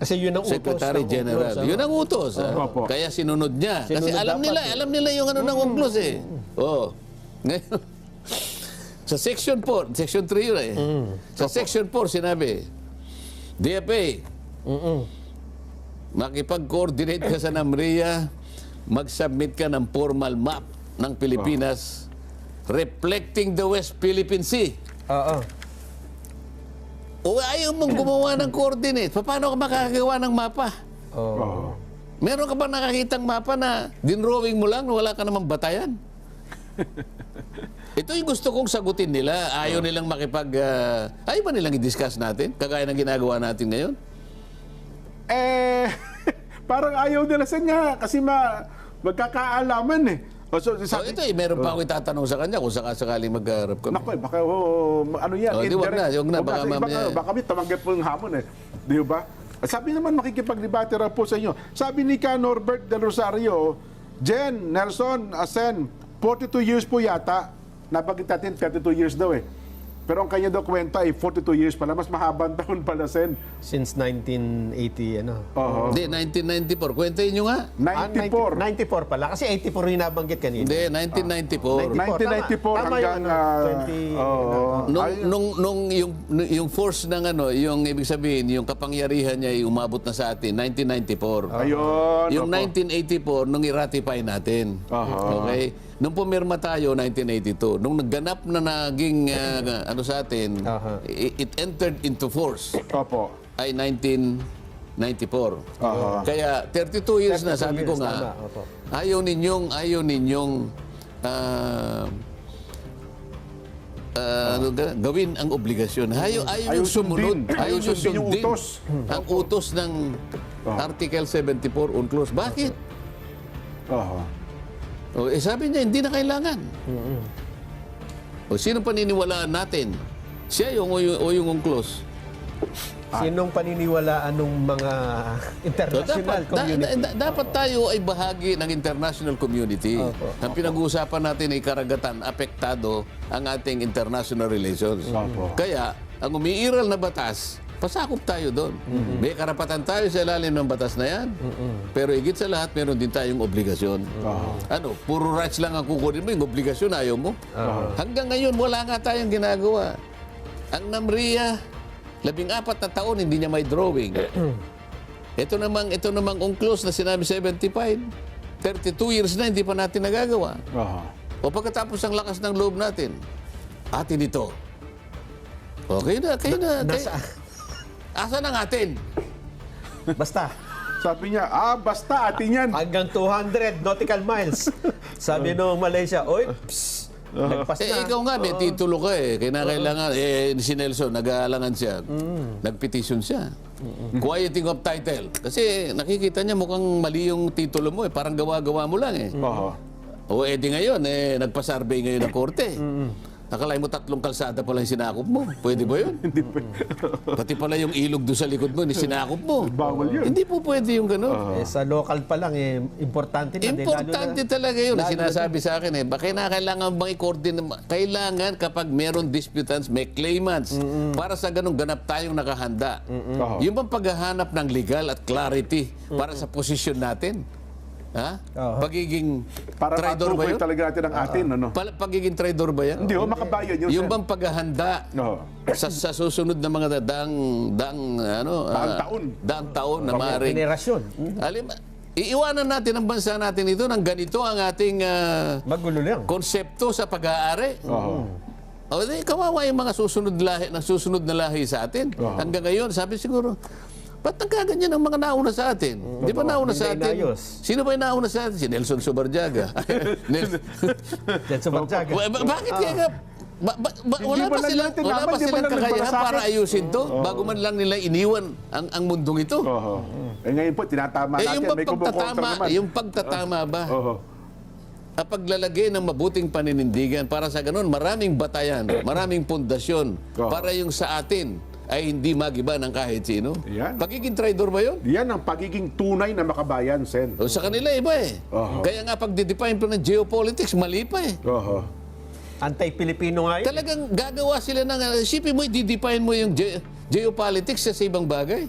Kasi yun ang utos. Secretary ng General. UNCLOS, Yun ang utos. Kaya sinunod niya. Kasi alam nila yung ano ng UNCLOS eh. Ngayon, sa Section 4, Section 3 yun eh. Sa Section 4 sinabi, DFA, makipag-coordinate ka sa NAMRIA, mag-submit ka ng formal map ng Pilipinas reflecting the West Philippine Sea. O ayaw mong gumawa ng coordinate, paano ka makakagawa ng mapa? Meron ka ba nakakitang mapa na dinrawing mo lang, wala ka namang batayan? Ito yung gusto kong sagutin nila. Ayaw nilang ayaw ba nilang i-discuss natin? Kagaya ng ginagawa natin ngayon? Parang ayaw nila sa nga kasi magkakaalaman eh. So ito meron pa ako itatanong sa kanya kung sakasakaling magharap kami. Naku, baka ano yan? Wag na, baka mamaya. Baka kami tamanggap po yung hamon eh. Di ba? Sabi naman makikipag-debate raw po sa inyo. Sabi ni Ka Norbert Del Rosario, Jen, Nelson, Asen, 42 years po yata. Nabanggit natin 32 years daw eh. Pero ang kanya daw kwenta ay 42 years pala. Mas mahabang taon pala, Sen. Since 1980, ano? Hindi, 1994. Kwentahin nyo nga. 94. 94 pala. Kasi 84 rin nabanggit kanina. Hindi, 1994. 1994 hanggang... Nung yung force ng yung ibig sabihin, yung kapangyarihan niya ay umabot na sa atin, 1994. Ayun. Yung 1984, nung i-ratify natin. Okay? Nung pumirma tayo, 1982, nung nagganap na naging sa atin, it entered into force ay 1994. Kaya 32 years na, sabi ko nga, ayaw ninyong gawin ang obligasyon. Ayaw yung sumunod. Ayaw yung sundin ang utos ng Article 74 UNCLOS. Bakit? Sabi niya, hindi na kailangan. Sino paniniwalaan natin? Siya o yung UNCLOS? Sinong paniniwalaan ng mga international community? Dapat tayo ay bahagi ng international community. Ang pinag-uusapan natin ay karagatan, apektado ang ating international relations. Kaya, ang umiiral na batas, pasakop tayo doon. May karapatan tayo sa ilalim ng batas na yan. Pero higit sa lahat, meron din tayong obligasyon. Puro rights lang ang kukunin mo, yung obligasyon ayaw mo. Hanggang ngayon, wala nga tayong ginagawa. Ang NAMRIA, 14 na taon, hindi niya may drawing. Ito namang UNCLOS na sinabi 75, 32 years na, hindi pa natin nagagawa. O pagkatapos ang lakas ng loob natin, atin ito. Okay na, kayo na. Nasa, Asa ng atin? basta, Sabi niya, basta atin yan. hanggang 200 nautical miles. Sabi nung Malaysia, oy, psst, nagpas na. Ikaw nga, may titulo ka eh. Kailangan, si Nelson, nag-aalangan siya. Nag-petition siya. Quieting of title. Kasi nakikita niya mukhang mali yung titulo mo eh. Parang gawa-gawa mo lang eh. O edi ngayon, nagpa-survey ngayon ng korte. Akala mo 3 kalsada pala yung sinakop mo. Pwede ba yun? Hindi pwede. Pati pala yung ilog doon sa likod mo, sinakop mo. Bawal yun. Hindi po pwede yung gano'n. Sa local pa lang, importante na. Importante talaga yun. lalo Sinasabi sa akin kailangan bang i-coordinate? Kailangan kapag meron disputants, may claimants. Para sa ganun, ganap tayong nakahanda. Yung bang paghahanap ng legal at clarity para sa posisyon natin. Ha? Pagiging Para traidor ba matukoy yun? talaga natin ang atin, ano? Pagiging traidor ba yan? Hindi, makabayan yun. Yung Sen. bang paghahanda Oo. sa susunod na mga daang Daang taon na maaaring Generasyon. iiwanan natin ang bansa natin ito ng ganito ang ating Magulo lang. konsepto sa pag-aari. O di, kawawa yung mga susunod na lahi sa atin. Hanggang ngayon, sabi siguro, ba't nagkaganyan ang mga nauna sa atin? Di ba nauna sa Hindi atin? inayos. Sino ba yung nauna sa atin? Si Nelson Subarjaga. Yan sa Bansaga. Bakit kaya ka? Wala ba pa lang silang, natin wala naman, pa di ba silang lang kakayahan nagmalasakit? para ayusin to bago man lang nila iniwan ang mundong ito. Ngayon po, tinatama natin. Yung May kumukontra naman. yung pagtatama ba? Oo. Ang paglalagay ng mabuting paninindigan para sa ganun, maraming batayan, maraming pundasyon para yung sa atin ay hindi magiba ng kahit sino. Yan. Pagiging traidor ba yun? Yan ang pagiging tunay na makabayan, Sen. O sa kanila iba eh. Kaya nga pag define pa ng geopolitics, mali pa eh. Anti-Pilipino nga yun. Talagang gagawa sila ng, isipin mo, i-define mo yung geopolitics sa ibang bagay.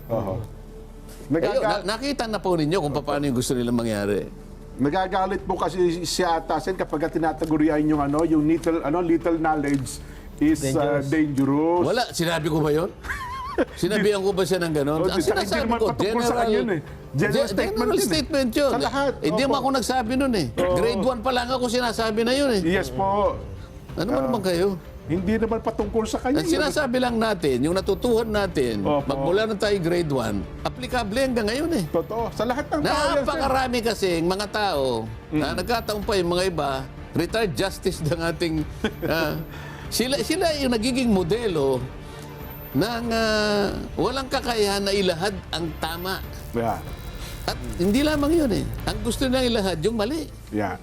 Nakita na po ninyo kung paano yung gusto nilang mangyari. Nagagalit po kasi si Atasen kapag tinatagurian yung yung little knowledge is dangerous. Wala, sinabi ko ba yun? Sinabihan ko ba siya ng gano'n? Ang Saka hindi sinasabi naman ko, patungkol sa kanya yun eh. General statement yun eh. statement yun. Sa lahat. Hindi mo ako nagsabi nun eh. Grade 1 pa lang ako sinasabi na yun eh. Yes po. Ano ba naman kayo? Hindi naman patungkol sa kanya. Ang sinasabi lang natin, yung natutuhan natin, Opo. magmula na tayo grade 1, aplikable hanggang ngayon eh. Totoo. Sa lahat ng tao yan, Sen. Napakarami kasi mga tao na nagkataon pa yung mga iba, retired justice ng ating... sila yung nagiging modelo ng walang kakayahan na ilahad ang tama. Yeah. At hindi lamang yun eh. Ang gusto nilang ilahad yung mali. Yeah.